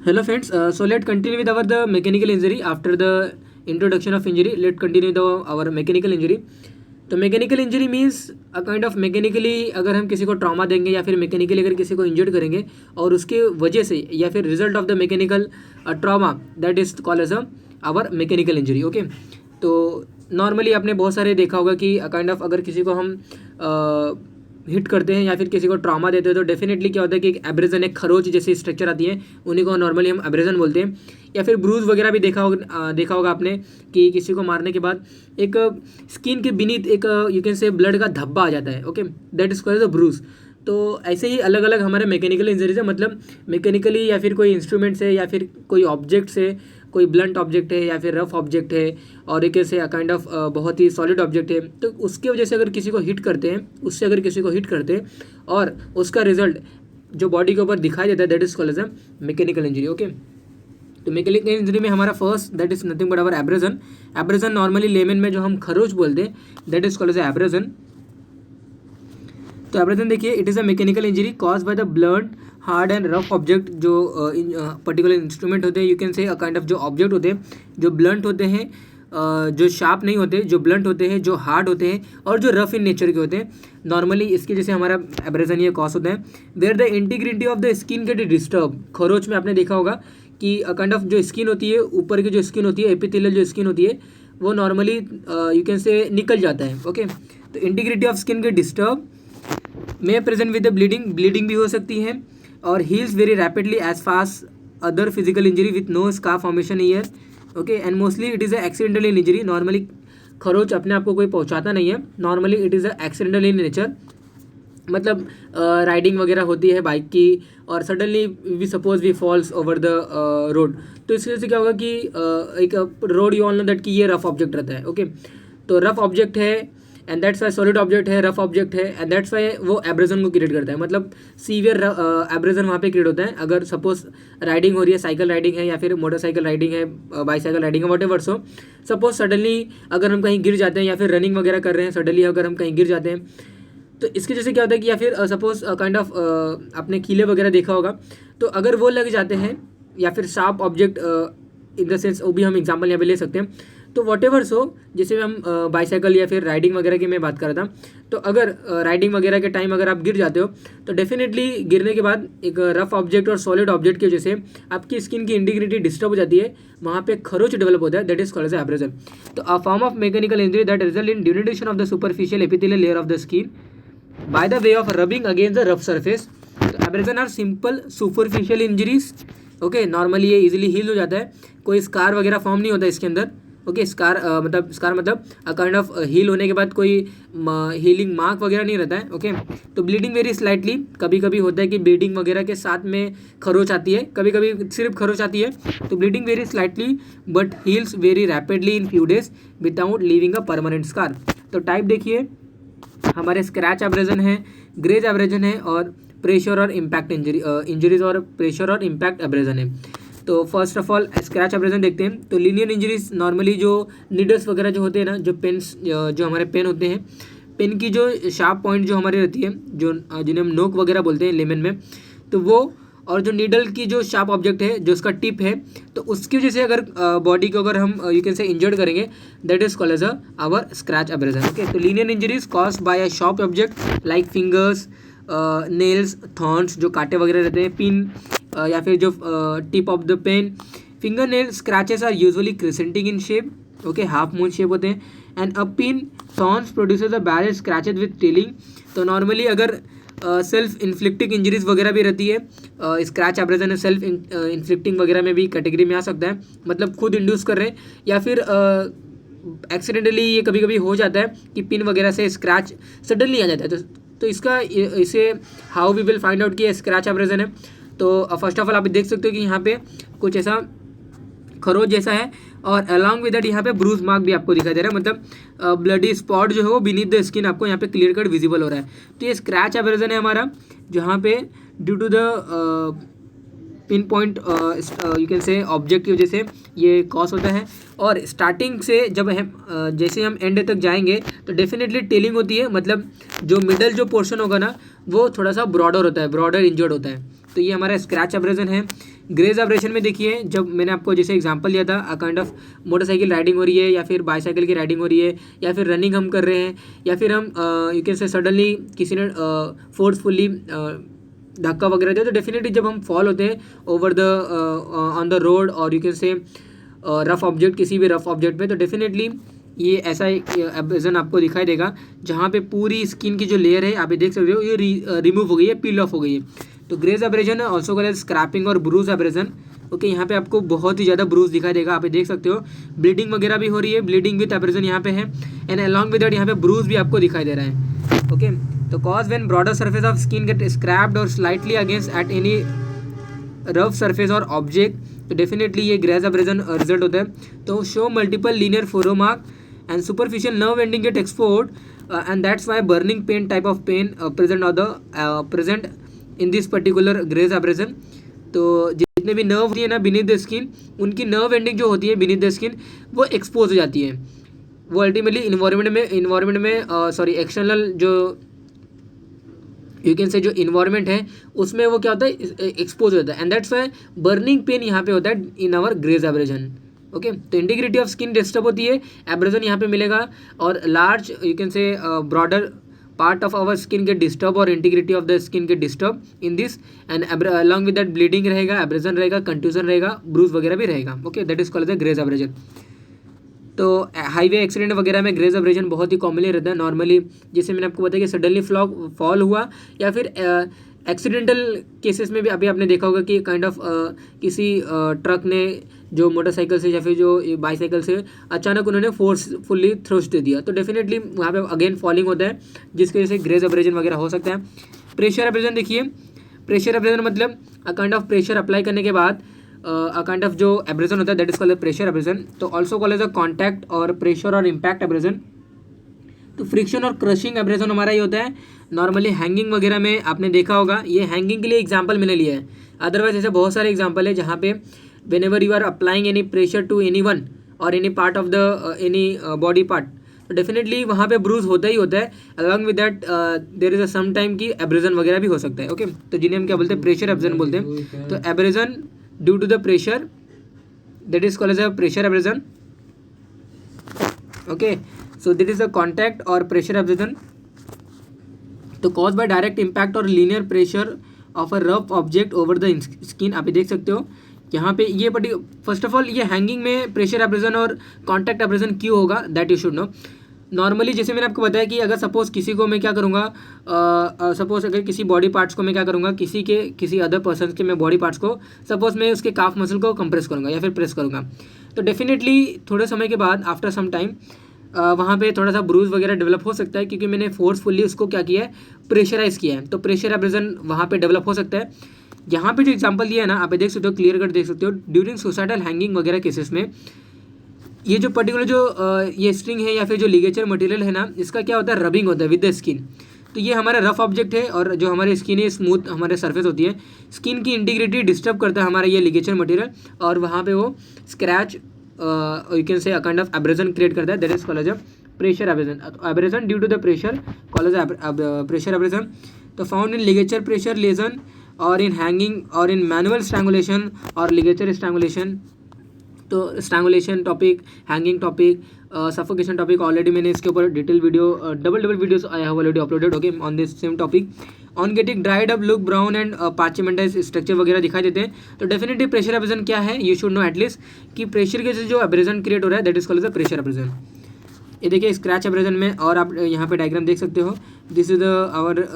Hello friends, so let's continue with our the mechanical injury. After the introduction of injury, let's continue our mechanical injury. तो mechanical injury means a kind of mechanically अगर हम किसी को trauma देंगे या फिर mechanically अगर किसी को इंजर्ड करेंगे और उसके वजह से या फिर result of the mechanical trauma that is called as our mechanical injury. Okay, तो नॉर्मली आपने बहुत सारे देखा होगा कि काइंड ऑफ अगर किसी को हम हिट करते हैं या फिर किसी को ट्रॉमा देते हैं तो डेफिनेटली क्या होता है कि एक एब्रेजन, एक खरोच जैसी स्ट्रक्चर आती है, उन्हीं को नॉर्मली हम एब्रेजन बोलते हैं। या फिर ब्रूज वगैरह भी देखा होगा आपने कि किसी को मारने के बाद एक स्किन के बीनीथ एक यू कैन से ब्लड का धब्बा आ जाता है। Okay, that is called the bruise. तो ऐसे ही अलग अलग हमारे मैकेनिकल इंजरीज है, मतलब मैकेनिकली या फिर कोई इंस्ट्रूमेंट से या फिर कोई ऑब्जेक्ट से, कोई ब्लंट ऑब्जेक्ट है या फिर रफ ऑब्जेक्ट है और एक ऐसे काइंड ऑफ बहुत ही सॉलिड ऑब्जेक्ट है, तो उसकी वजह से अगर किसी को हिट करते हैं, उससे अगर किसी को हिट करते हैं और उसका रिजल्ट जो बॉडी के ऊपर दिखाई देता है that is called as a mechanical injury. Okay, तो मैकेनिकल इंजरी में हमारा first that is nothing but our abrasion. Abrasion normally layman में जो हम खरोच बोलते हैं that is called as abrasion. तो एब्रेजन देखिए, it is a mechanical injury caused by the blunt hard and rough object. जो पर्टिकुलर इंस्ट्रूमेंट होते हैं, you can say a kind of जो ऑब्जेक्ट होते हैं जो ब्लंट होते हैं, जो शार्प नहीं होते, जो ब्लंट होते हैं, जो हार्ड होते हैं और जो रफ इन नेचर के होते हैं, नॉर्मली इसकी जैसे हमारा एब्रेजन ये कॉज होता है। Where the integrity of the skin get disturb. खरोच में आपने देखा होगा कि काइंड ऑफ जो स्किन होती है, ऊपर की जो स्किन होती है, एपिथेलियल जो स्किन होती है, वो नॉर्मली यू कैन से निकल जाता है। ओके, तो integrity of skin get disturb may present with the bleeding भी हो सकती है और heals very rapidly as fast other physical injury with no scar formation here. Okay, and mostly it is a accidental in injury. Normally खरोच अपने आप को कोई पहुंचाता नहीं है, normally it is a accidental in nature. मतलब राइडिंग वगैरह होती है बाइक की और suddenly we suppose we false over the road, तो इसकी वजह से क्या होगा कि एक road you all know that कि ये रफ ऑब्जेक्ट रहता है। ओके, तो रफ ऑब्जेक्ट है and that's Y, solid object है, रफ ऑब्जेक्ट है एंड दैट्स वाई वो एब्रेजन को क्रिएट करता है। मतलब सीवियर एब्रेजन वहाँ पे क्रिएट होता है अगर सपोज राइडिंग हो रही है, साइकिल राइडिंग है या फिर मोटरसाइकिल राइडिंग है, बाईसाइकिल राइडिंग है, what ever so. Suppose suddenly अगर हम कहीं गिर जाते हैं या फिर रनिंग वगैरह कर रहे हैं, सडनली अगर हम कहीं गिर जाते हैं तो इसकी वजह से क्या होता है कि या फिर सपोज काइंड ऑफ आपने कीले वगैरह देखा होगा, तो अगर वो लग जाते हैं या फिर sharp object in the sense, वो भी हम एग्जांपल यहाँ पे ले सकते हैं। तो वॉट एवर सो, जैसे हम बाईसाइकिल या फिर राइडिंग वगैरह की मैं बात कर रहा था, तो अगर राइडिंग वगैरह के टाइम अगर आप गिर जाते हो तो डेफिनेटली गिरने के बाद एक रफ ऑब्जेक्ट और सॉलिड ऑब्जेक्ट की वजह से आपकी स्किन की इंटीग्रिटी डिस्टर्ब हो जाती है, वहाँ पे खरोच डेवलप होता है, that is called as abrasion. तो a form of mechanical injury that result in denudation of the superficial epithelial layer of the skin by the way of rubbing against the rough surface। तो abrasion are simple superficial injuries. Okay, normally ये easily heal हो जाता है, कोई scar वगैरह form नहीं होता इसके अंदर। ओके, स्कार मतलब काइंड ऑफ हील होने के बाद कोई हीलिंग मार्क वगैरह नहीं रहता है। ओके, तो ब्लीडिंग वेरी स्लाइटली, कभी कभी होता है कि ब्लीडिंग वगैरह के साथ में खरोच आती है, कभी कभी सिर्फ खरोच आती है। तो bleeding very slightly but heels very rapidly in few days without leaving a permanent scar. तो टाइप देखिए, हमारे स्क्रैच एब्रेजन है, ग्रेज एब्रेजन है और प्रेशर और इम्पैक्ट इंजरीज और प्रेशर और इम्पैक्ट एब्रेजन है। तो first of all scratch abrasion देखते हैं। तो लीनियर इंजरीज नॉर्मली जो नीडल्स वगैरह जो होते हैं ना, जो पेन्स जो हमारे पेन होते हैं, पेन की जो शार्प पॉइंट जो हमारी रहती है, जो जिन्हें हम नोक वगैरह बोलते हैं लेमन में, तो वो और जो नीडल की जो शार्प ऑब्जेक्ट है, जो उसका टिप है, तो उसकी वजह से अगर बॉडी को अगर हम यू कैन से इंजर्ड करेंगे that is called as our scratch abrasion. Okay, तो linear injuries caused by a sharp object like fingers, nails, thorns जो कांटे वगैरह रहते हैं, पिन या फिर जो tip of the pen. Finger nail scratches are usually crescentic in shape, okay, half moon shape होते हैं। And a pin thorns produces a barrel scratches with tailing. तो नॉर्मली अगर सेल्फ इन्फ्लिक्टिंग इंजरीज वगैरह भी रहती है, स्क्रैच एब्रेजन सेल्फ इन्फ्लिक्टिंग वगैरह में भी कैटेगरी में आ सकता है, मतलब खुद इंड्यूस कर रहे हैं या फिर एक्सीडेंटली ये कभी कभी हो जाता है कि पिन वगैरह से स्क्रैच सडनली आ जाता है। तो इसका इसे how we will find out कि ये स्क्रैच एब्रेजन है। तो फर्स्ट ऑफ ऑल आप देख सकते हो कि यहाँ पे कुछ ऐसा खरोच जैसा है और अलॉन्ग विद दैट यहाँ पे ब्रूज मार्क भी आपको दिखाई दे रहा है, मतलब ब्लडी स्पॉट जो है वो बीनीथ द स्किन आपको यहाँ पे क्लियर कट विजिबल हो रहा है। तो ये स्क्रैच एब्रेजन है हमारा, जहाँ पे due to the pin point you can say object की वजह से ये कॉज होता है। और स्टार्टिंग से जब हम जैसे हम एंड तक जाएंगे तो डेफिनेटली टेलिंग होती है, मतलब जो मिडल जो पोर्शन होगा ना वो थोड़ा सा ब्रॉडर होता है, ब्रॉडर इंजर्ड होता है। तो ये हमारा स्क्रैच एब्रेजन है। ग्रेज एब्रेशन में देखिए, जब मैंने आपको जैसे एग्जांपल दिया था, अ काइंड ऑफ मोटरसाइकिल राइडिंग हो रही है या फिर बाईसाइकिल की राइडिंग हो रही है या फिर रनिंग हम कर रहे हैं या फिर हम यू कैन से सडनली किसी ने फोर्सफुली धक्का वगैरह दिया, तो डेफिनेटली जब हम फॉल होते हैं over the on the road और you can say rough object, किसी भी रफ ऑब्जेक्ट पे, तो डेफिनेटली ये ऐसा एब्रेजन आपको दिखाई देगा जहाँ पे पूरी स्किन की जो लेयर है आप ये देख सकते हो ये रिमूव हो गई है, पील ऑफ हो गई है। तो graze abrasion also called as scraping और ब्रूज एब्रेजन। ओके, यहाँ पे आपको बहुत ही ज़्यादा ब्रूज दिखाई देगा, आप ये देख सकते हो ब्लीडिंग वगैरह भी हो रही है, ब्लीडिंग विद एब्रेजन यहाँ पे है, एंड अलॉन्ग विद दैट यहाँ पे ब्रूज भी आपको दिखाई दे रहा है। ओके, तो cause when broader surface of skin get scraped और slightly against at any rough surface और ऑब्जेक्ट, तो डेफिनेटली ये ग्रेज एब्रेजन रिजल्ट होता है। तो show multiple linear furrow mark and superficial nerve ending get exposed and that's why burning pain type of pain present or the present in this particular graze abrasion। तो जितने भी nerve होती है ना beneath the skin, उनकी nerve ending जो होती है बीनीथ द स्किन वो एक्सपोज हो जाती है, वो अल्टीमेटली इन्वायरमेंट में सॉरी एक्सटर्नल जो यू कैन से जो इन्वायरमेंट है उसमें वो क्या होता है एक्सपोज होता है, and that's why burning pain यहाँ पे होता है in our graze abrasion. Okay, तो इंटीग्रिटी ऑफ स्किन डिस्टर्ब होती है, एब्रेजन यहाँ पे मिलेगा, और large you can say broader part of our skin get disturb और integrity of the skin get disturb in this, and along with that bleeding रहेगा, abrasion रहेगा, कंट्यूजन रहेगा, ब्रूज वगैरह भी रहेगा। Okay, that is called as graze abrasion. तो highway accident वगैरह में ग्रेज एब्रेजन बहुत ही कॉमनली रहता है नॉर्मली, जैसे मैंने आपको बताया कि सडनली फॉल हुआ या फिर एक्सीडेंटल केसेस में भी अभी आपने देखा होगा कि काइंड ऑफ किसी ट्रक ने जो मोटरसाइकिल से या फिर जो बाईसाइकिल से अचानक उन्होंने फोर्सफुली थ्रस्ट दे दिया, तो डेफिनेटली वहाँ पे अगेन फॉलिंग होता है जिसकी वजह से ग्रेज एब्रेजन वगैरह हो सकता है। प्रेशर एब्रेजन देखिए, प्रेशर एब्रेजन मतलब a kind of pressure apply करने के बाद अ काइंड ऑफ जो एब्रेजन होता है that is called pressure abrasion. तो also called as a contact और प्रेशर और इम्पैक्ट एब्रेजन। तो फ्रिक्शन और क्रशिंग एब्रेजन हमारा ये होता है नॉर्मली हैंगिंग वगैरह में, आपने देखा होगा, ये हैंगिंग के लिए एग्जांपल मैंने लिया है, अदरवाइज ऐसे बहुत सारे एग्जांपल है जहाँ पे whenever you are applying any pressure to any one और any part of the any body part, तो डेफिनेटली वहाँ पे ब्रूज होता ही होता है, along with that there is a some time की एब्रेजन वगैरह भी हो सकता है। ओके, तो जिन्हें हम क्या बोलते हैं प्रेशर एब्रेजन बोलते हैं। तो abrasion due to the pressure that is called as a pressure abrasion. Okay, so that is a contact or pressure abrasion, तो caused by direct impact और linear pressure of a rough object over the skin। आप ये देख सकते हो यहाँ पे ये फर्स्ट ऑफ ऑल ये हैंगिंग में प्रेशर एब्रेजन और कॉन्टैक्ट एब्रेजन क्यों होगा that you should no. Normally जैसे मैंने आपको बताया कि अगर सपोज किसी को मैं क्या करूँगा, सपोज अगर किसी बॉडी पार्ट्स को मैं क्या करूँगा, किसी अदर पर्सन के मैं बॉडी पार्ट्स को सपोज मैं उसके काफ मसल को कंप्रेस करूँगा या फिर प्रेस करूँगा, तो डेफिनेटली थोड़े समय के बाद आफ्टर सम टाइम वहाँ पे थोड़ा सा ब्रूज वगैरह डेवलप हो सकता है क्योंकि मैंने फोर्सफुली उसको क्या किया है, प्रेशराइज किया है, तो प्रेशर एब्रेजन वहाँ पे डेवलप हो सकता है। यहाँ पे जो एग्जांपल दिया है ना, आप देख सकते हो, क्लियर कट देख सकते हो, ड्यूरिंग सुसाइडल हैंगिंग वगैरह केसेस में ये जो पर्टिकुलर जो ये स्ट्रिंग है या फिर जो लिगेचर मटेरियल है ना, इसका क्या होता है, रबिंग होता है विद द स्किन। तो ये हमारा रफ ऑब्जेक्ट है और जो हमारी स्किन है स्मूथ हमारे सरफेस होती है, स्किन की इंटीग्रिटी डिस्टर्ब करता है हमारा ये लिगेचर मटेरियल, और वहाँ पे वो scratch you can say a kind of abrasion create करता है, that is called as a pressure abrasion. Abrasion due to the pressure called as pressure abrasion. तो found in ligature pressure lesion और in hanging और in manual strangulation और ligature strangulation. तो strangulation topic, hanging topic, suffocation topic already मैंने इसके ऊपर detail video double videos I have already uploaded okay on this same topic. On getting dried up look brown and parchmentize structure वगैरह दिखाई देते हैं। तो definitely pressure abrasion क्या है, यू शुड नो एटलीस्ट कि प्रेशर के से जो एब्रेजन क्रिएट हो रहा है that is called as pressure abrasion. ये देखिए स्क्रैच एब्रेजन में, और आप यहाँ पे डायग्राम देख सकते हो, this is the our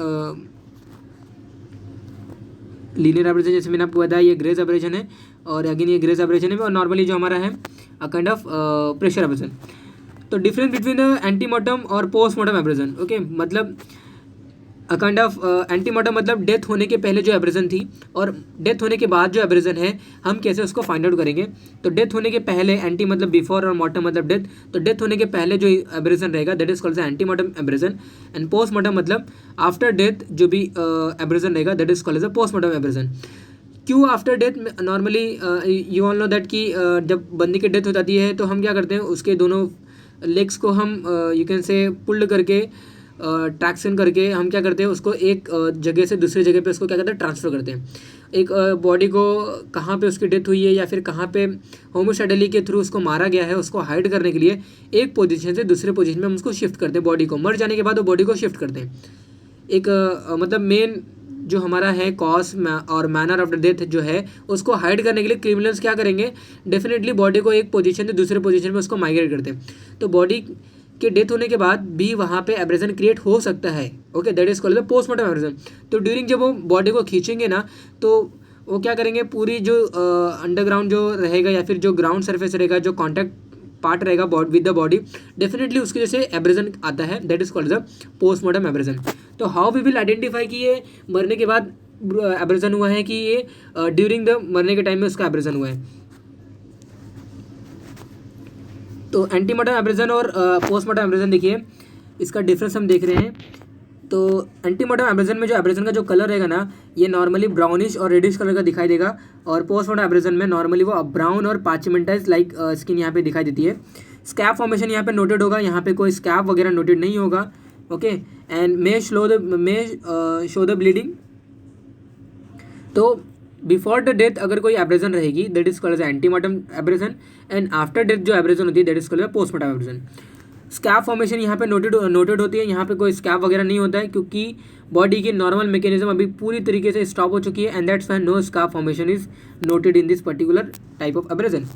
linear abrasion, जैसे मैंने आपको बताया ये ग्रेज एब्रेजन है, और अगेन ये ग्रेज एब्रेजन है, और नॉर्मली जो हमारा है अ काइंड ऑफ प्रेशर एब्रेजन। तो डिफरेंस बिटवीन द एंटीमॉर्टम और पोस्टमॉर्टम एब्रेजन, ओके, मतलब अ काइंड ऑफ एंटीमॉर्टम मतलब डेथ होने के पहले जो एब्रेजन थी, और डेथ होने के बाद जो एब्रेजन है हम कैसे उसको फाइंड आउट करेंगे। तो डेथ होने के पहले, एंटी मतलब बिफोर और मॉर्टम मतलब डेथ, तो डेथ होने के पहले जो एब्रेजन रहेगा that is called antemortem abrasion, and postmortem मतलब आफ्टर डेथ जो भी एब्रेजन रहेगा that is called postmortem abrasion. क्यों after death, normally you all know that कि जब बंदी की डेथ हो जाती है तो हम क्या करते हैं, उसके दोनों लेग्स को हम यू कैन से पुल्ड करके ट्रैक्शन करके हम क्या करते हैं, उसको एक जगह से दूसरी जगह पे उसको क्या करते हैं, ट्रांसफ़र करते हैं। एक बॉडी को कहाँ पे उसकी डेथ हुई है या फिर कहाँ पे होमोसाइडली के थ्रू उसको मारा गया है, उसको हाइड करने के लिए एक पोजीशन से दूसरे पोजीशन में हम उसको शिफ्ट करते हैं। बॉडी को मर जाने के बाद वो बॉडी को शिफ्ट करते हैं। एक मतलब मेन जो हमारा है कॉज और मैनर ऑफ द डेथ जो है उसको हाइड करने के लिए क्रिमिनल्स क्या करेंगे, डेफिनेटली बॉडी को एक पोजीशन से दूसरे पोजीशन में उसको माइग्रेट करते हैं। तो बॉडी के डेथ होने के बाद भी वहाँ पे एब्रेजन क्रिएट हो सकता है। Okay, that is called the postmortem abrasion. तो ड्यूरिंग जब वो बॉडी को खींचेंगे ना, तो वो क्या करेंगे, पूरी जो अंडरग्राउंड जो रहेगा या फिर जो ग्राउंड सरफेस रहेगा, जो कॉन्टैक्ट पार्ट रहेगा विद द बॉडी, डेफिनेटली उसकी वजह से एब्रेजन आता है। That is called the postmortem abrasion. तो हाउ वी विल आइडेंटिफाई कि ये मरने के बाद एब्रेजन हुआ है कि ये ड्यूरिंग द मरने के टाइम में उसका एब्रेजन हुआ है। तो एंटीमार्टम एब्रेजन और पोस्टमार्टम एब्रेजन देखिए, इसका डिफरेंस हम देख रहे हैं। तो एंटीमार्टम एब्रेजन में जो एब्रेजन का जो कलर रहेगा ना, ये नॉर्मली ब्राउनिश और रेडिश कलर का दिखाई देगा, और पोस्टमार्टम एब्रेजन में नॉर्मली वो ब्राउन और पार्चमेंटाइज लाइक स्किन यहाँ पे दिखाई देती है। स्कैब फॉर्मेशन यहाँ पे नोटेड होगा, यहाँ पे कोई स्कैब वगैरह नोटेड नहीं होगा। Okay, and may show the bleeding. तो बिफोर द डेथ अगर कोई एब्रेजन रहेगी, that is called as antemortem abrasion, and after death जो एब्रेजन होती है that is called postmortem abrasion. Scab formation यहाँ पे नोटेड होती है, यहाँ पे कोई स्कैब वगैरह नहीं होता है क्योंकि बॉडी की नॉर्मल मैकेनिज्म अभी पूरी तरीके से स्टॉप हो चुकी है, and that's why no scab formation is noted in this particular type of abrasion.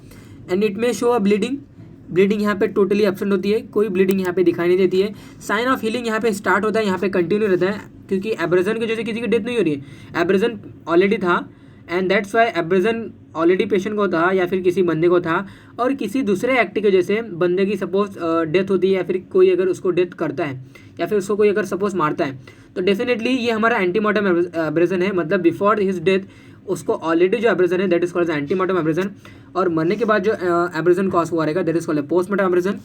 And it may show a bleeding यहाँ पे टोटली एब्सेंट होती है, कोई ब्लीडिंग यहाँ पे दिखाई नहीं देती है। साइन ऑफ हीलिंग यहाँ पे स्टार्ट होता है, यहाँ पे कंटिन्यू रहता है, क्योंकि एब्रेजन की वजह से किसी की डेथ नहीं हो रही है, एब्रेजन ऑलरेडी था, and that's Y abrasion already patient को था या फिर किसी बंदे को था, और किसी दूसरे एक्ट की वजह से बंदे की सपोज डेथ होती है, या फिर कोई अगर उसको डेथ करता है या फिर उसको कोई अगर सपोज मारता है, तो डेफिनेटली ये हमारा एंटीमार्टम एब्रेजन है। मतलब बिफोर हिज डेथ उसको ऑलरेडी जो एब्रेजन है that is called antemortem abrasion, और मरने के बाद जो एब्रेजन कॉज हुआ रहेगा that is called postmortem abrasion.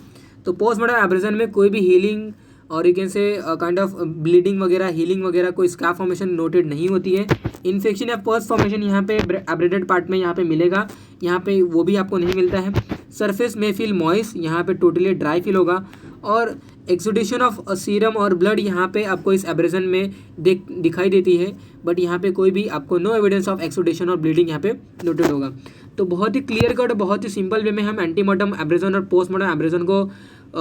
तो पोस्टमार्टम एब्रेजन में कोई भी हीलिंग और यू कैन से काइंड ऑफ ब्लीडिंग वगैरह, हीलिंग वगैरह, कोई स्कैब फॉर्मेशन नोटेड नहीं होती है। इन्फेक्शन या पस फॉर्मेशन यहाँ पे एब्रेडेड पार्ट में यहाँ पे मिलेगा, यहाँ पे वो भी आपको नहीं मिलता है। सरफेस में फील मॉइस्ट, यहाँ पे टोटली ड्राई फील होगा, और एक्सुडेशन ऑफ सीरम और ब्लड यहाँ पे आपको इस एब्रेजन में दिखाई देती है, बट यहाँ पे कोई भी आपको नो एविडेंस ऑफ एक्सुडेशन और ब्लीडिंग यहाँ पे नोटेड होगा। तो बहुत ही क्लियर कट, बहुत ही सिंपल वे में हम एंटीमार्टम एब्रेजन और पोस्टमार्टम एब्रेजन को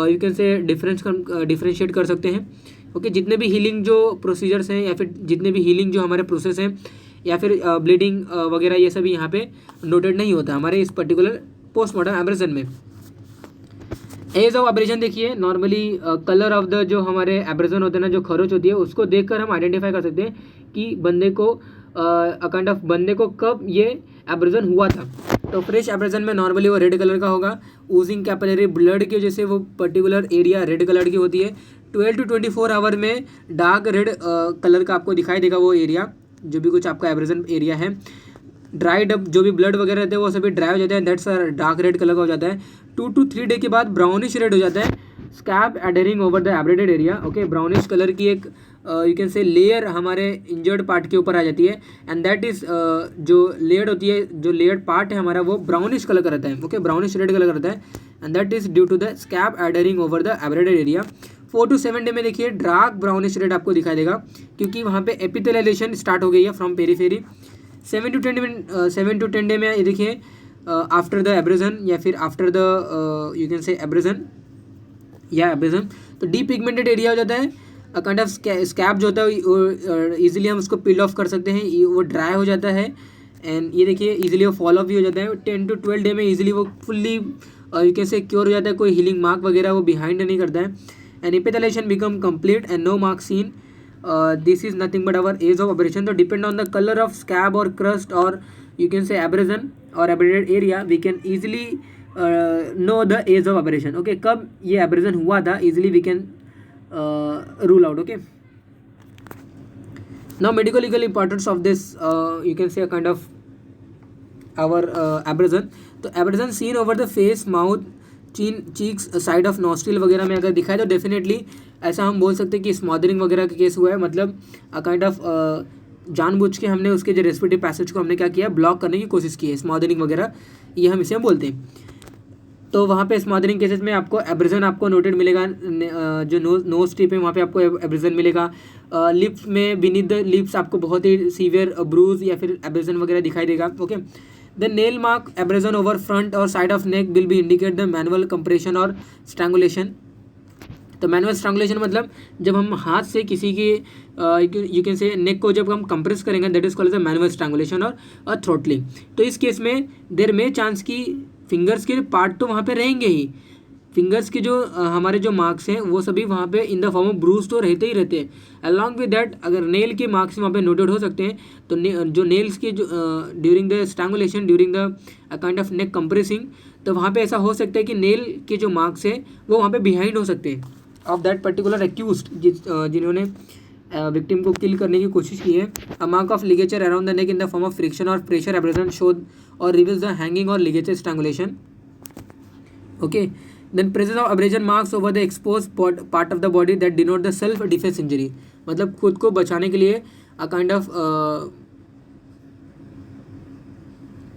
यू कैन से डिफरेंशिएट कर सकते हैं। ओके, जितने भी हीलिंग जो प्रोसीजर्स हैं या फिर जितने भी हीलिंग जो हमारे प्रोसेस हैं या फिर ब्लीडिंग वगैरह, ये सभी यहाँ पे नोटेड नहीं होता हमारे इस पर्टिकुलर पोस्टमार्टम एब्रेजन में। एज ऑफ एब्रेजन देखिए, नॉर्मली कलर ऑफ द जो हमारे एब्रेजन होते हैं ना, जो खरोच होती है, उसको देखकर हम आइडेंटिफाई कर सकते हैं कि बंदे को काइंड ऑफ बंदे को कब ये एब्रेजन हुआ था। तो फ्रेश एब्रेजन में नॉर्मली वो रेड कलर का होगा, ऊजिंग कैपिलरी ब्लड की वजह से वो पर्टिकुलर एरिया रेड कलर की होती है। 12 to 24 आवर में डार्क रेड कलर का आपको दिखाई देगा वो एरिया, जो भी कुछ आपका एब्रेजन एरिया है। ड्राइड अप जो भी ब्लड वगैरह रहते हैं वो सभी ड्राई हो जाते हैं, दैट्स डार्क रेड कलर का हो जाता है। 2 to 3 डे के बाद ब्राउनिश रेड हो जाता है, scab adhering over the abraded area. Okay, brownish colour की एक यू कैन से लेयर हमारे इंजर्ड पार्ट के ऊपर आ जाती है, एंड दैट इज जो लेयर होती है, जो लेयर्ड पार्ट है हमारा, वो ब्राउनिश कलर का रहता है। ओके, ब्राउनिश रेड कलर का रहता है, and that is due to the scab adhering over the abraded area. 4 to 7 day में देखिए डार्क ब्राउनिश रेड आपको दिखाई देगा, क्योंकि वहाँ पे एपिथेलाइजेशन स्टार्ट हो गई है फ्रॉम पेरीफेरी। 7 to 10 डे में ये देखिए आफ्टर द एब्रेजन या फिर after the you can say abrasion या एब्रेजन, तो डी पिगमेंटेड एरिया हो जाता है। काइंड ऑफ स्कैब जो होता है ईजिली हम उसको पील ऑफ कर सकते हैं, वो ड्राई हो जाता है, एंड ये देखिए ईजिली वो फॉल ऑफ भी हो जाता है। 10 to 12 डे में ईजिली वो फुल्ली यू कैन से क्योर हो जाता है, कोई हीलिंग मार्क वगैरह वो बिहाइंड नहीं करता है, and epithelisation become complete and no mark seen. This is nothing but our age of abrasion. तो depend on the colour of scab और क्रस्ट और यू कैन से एब्रेजन और abraded area, we can easily know the age of abrasion. Okay, कब ये एब्रेजन हुआ था easily we can rule out. Okay, now medical legal importance of this you can say a kind of our abrasion. तो abrasion seen over the face, mouth, chin, cheeks, side of nostril वगैरह में अगर दिखाए तो definitely ऐसा हम बोल सकते हैं कि स्मॉदरिंग वगैरह का केस हुआ है। मतलब काइंड ऑफ जानबूझ के हमने उसके जो रेस्पिरेटरी पैसेज को हमने क्या किया, ब्लॉक करने की कोशिश की है, स्मॉदरिंग वगैरह, ये हम इसे बोलते हैं। तो वहाँ पे स्मॉदरिंग केसेस में आपको एब्रेजन आपको नोटेड मिलेगा, जो नोज स्ट्रिप है वहाँ पे आपको एब्रेजन मिलेगा। लिप्स में बीनीथ द लिप्स आपको बहुत ही सीवियर ब्रूज या फिर एब्रेजन वगैरह दिखाई देगा। Okay, the nail mark abrasion over front और side of neck will be indicate the manual compression और स्ट्रैंगुलेशन। तो मैनुअल स्ट्रैंगुलेशन मतलब जब हम हाथ से किसी की यू कैन से नेक को जब हम कंप्रेस करेंगे, that is called as manual strangulation और थ्रोटलिंग। तो इस केस में देर में चांस की फिंगर्स के पार्ट तो वहाँ पे रहेंगे ही, फिंगर्स के जो हमारे जो मार्क्स हैं वो सभी वहाँ पे in the form of bruise तो रहते ही रहते हैं। अलॉन्ग विद दैट अगर नेल के मार्क्स वहाँ पे नोटेड हो सकते हैं, तो जो नेल्स के जो during the strangulation during the kind of neck compressing, तो वहाँ पे ऐसा हो सकता है कि नेल के जो मार्क्स है वो वहाँ पे बिहाइंड हो सकते हैं ऑफ दैट पर्टिकुलर एक्यूज्ड जिन्होंने विक्टिम को किल करने की कोशिश की है। A mark of ligature around the neck in the form of friction और प्रेशर एब्रेजन शो और रिवील्स द हैंगिंग और ligature strangulation. Okay, then presence of abrasion marks over the exposed part of the body that denote the self defence injury, मतलब खुद को बचाने के लिए a kind of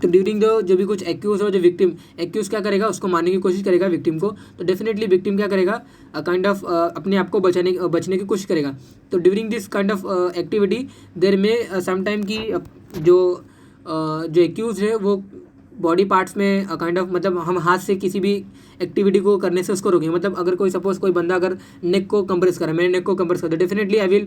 तो ड्यूरिंग द जो भी कुछ एक्यूज हो, जो विक्टिम एक्यूज क्या करेगा, उसको मारने की कोशिश करेगा विक्टिम को, तो डेफिनेटली विक्टिम क्या करेगा, काइंड ऑफ अपने आप को बचने की कोशिश करेगा। तो during this kind of activity देर में समटाइम की जो एक्यूज है वो बॉडी पार्ट्स में काइंड ऑफ मतलब हम हाथ से किसी भी एक्टिविटी को करने से उसको रोकेंगे। मतलब अगर कोई सपोज कोई बंदा अगर नेक को कंप्रेस करे, मैंने नेक को कंप्रेस कर दिया, definitely I will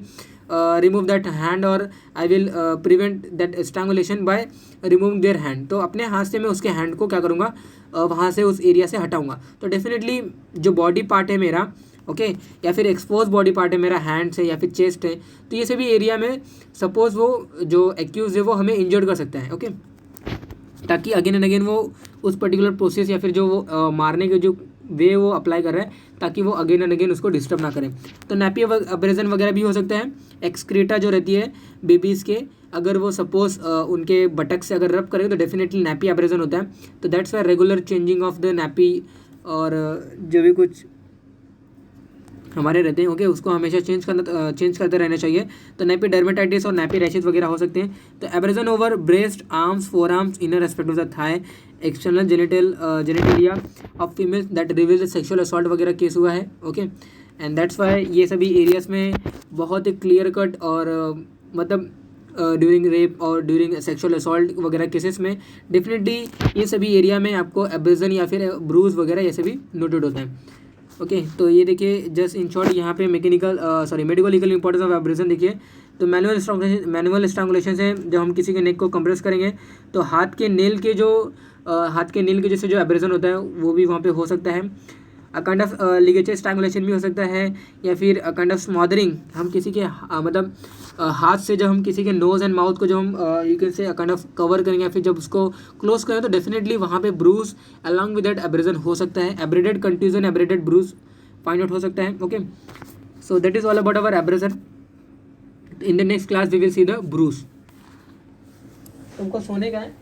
remove that hand और I will prevent that strangulation by removing their hand. तो अपने हाथ से मैं उसके हैंड को क्या करूँगा, वहाँ से उस एरिया से हटाऊँगा। तो डेफिनेटली जो बॉडी पार्ट है मेरा, ओके या फिर एक्सपोज बॉडी पार्ट है मेरा, हैंड्स है या फिर चेस्ट है, तो ये सभी एरिया में सपोज वो जो एक्यूज है वो हमें इंजर्ड कर सकता है। ओके, ताकि अगेन एंड अगेन वो उस पर्टिकुलर प्रोसेस या फिर जो वो मारने के जो वे वो अप्लाई कर रहा है, ताकि वो अगेन एंड अगेन उसको डिस्टर्ब ना करें। तो नैपी अब्रेजन वगैरह भी हो सकता है। एक्सक्रीटा जो रहती है बेबीज़ के, अगर वो सपोज उनके बटक से अगर रब करें तो डेफिनेटली नैपी अब्रेजन होता है। तो that's why regular changing of the nappy और जो भी कुछ हमारे रहते हैं, ओके उसको हमेशा चेंज करते रहना चाहिए। तो नैपी डर्मेटाइटिस और नैपी रैशेस वगैरह हो सकते हैं। तो abrasion over breast, arms, forearms, inner aspect of the thigh, external genitalia of females that reveal sexual assault वगैरह केस हुआ है। ओके, एंड दैट्स वाई ये सभी एरियाज में बहुत ही क्लियर कट और मतलब ड्यूरिंग रेप और ड्यूरिंग सेक्सुअल असॉल्ट वगैरह केसेस में डेफिनेटली ये सभी एरिया में आपको एब्रेजन या फिर ब्रूज वगैरह ये सभी नोटेड होता है। ओके, तो ये देखिए जस्ट इन शॉर्ट यहाँ पे medico legal importance of abrasion देखिए। तो मैनुअल स्ट्रैंगुलेशन से जब हम किसी के नेक को कंप्रेस करेंगे तो हाथ के नेल के जैसे जो एब्रेजन होता है वो भी वहाँ पे हो सकता है। अ काइंड ऑफ लिगेचर स्ट्रैंगुलेशन भी हो सकता है, या फिर अ काइंड ऑफ स्मॉदरिंग, हम किसी के मतलब हाथ से जब हम किसी के नोज़ एंड माउथ को जब हम यू कैन से काइंड ऑफ कवर करेंगे या फिर जब उसको क्लोज करें, तो डेफिनेटली वहाँ पे bruise along with that abrasion हो सकता है। Abraded contusion, abraded bruise find out हो सकता है। Okay, so that is all about our abrasion. In the next class we will see the bruise. तुमको सोने का है?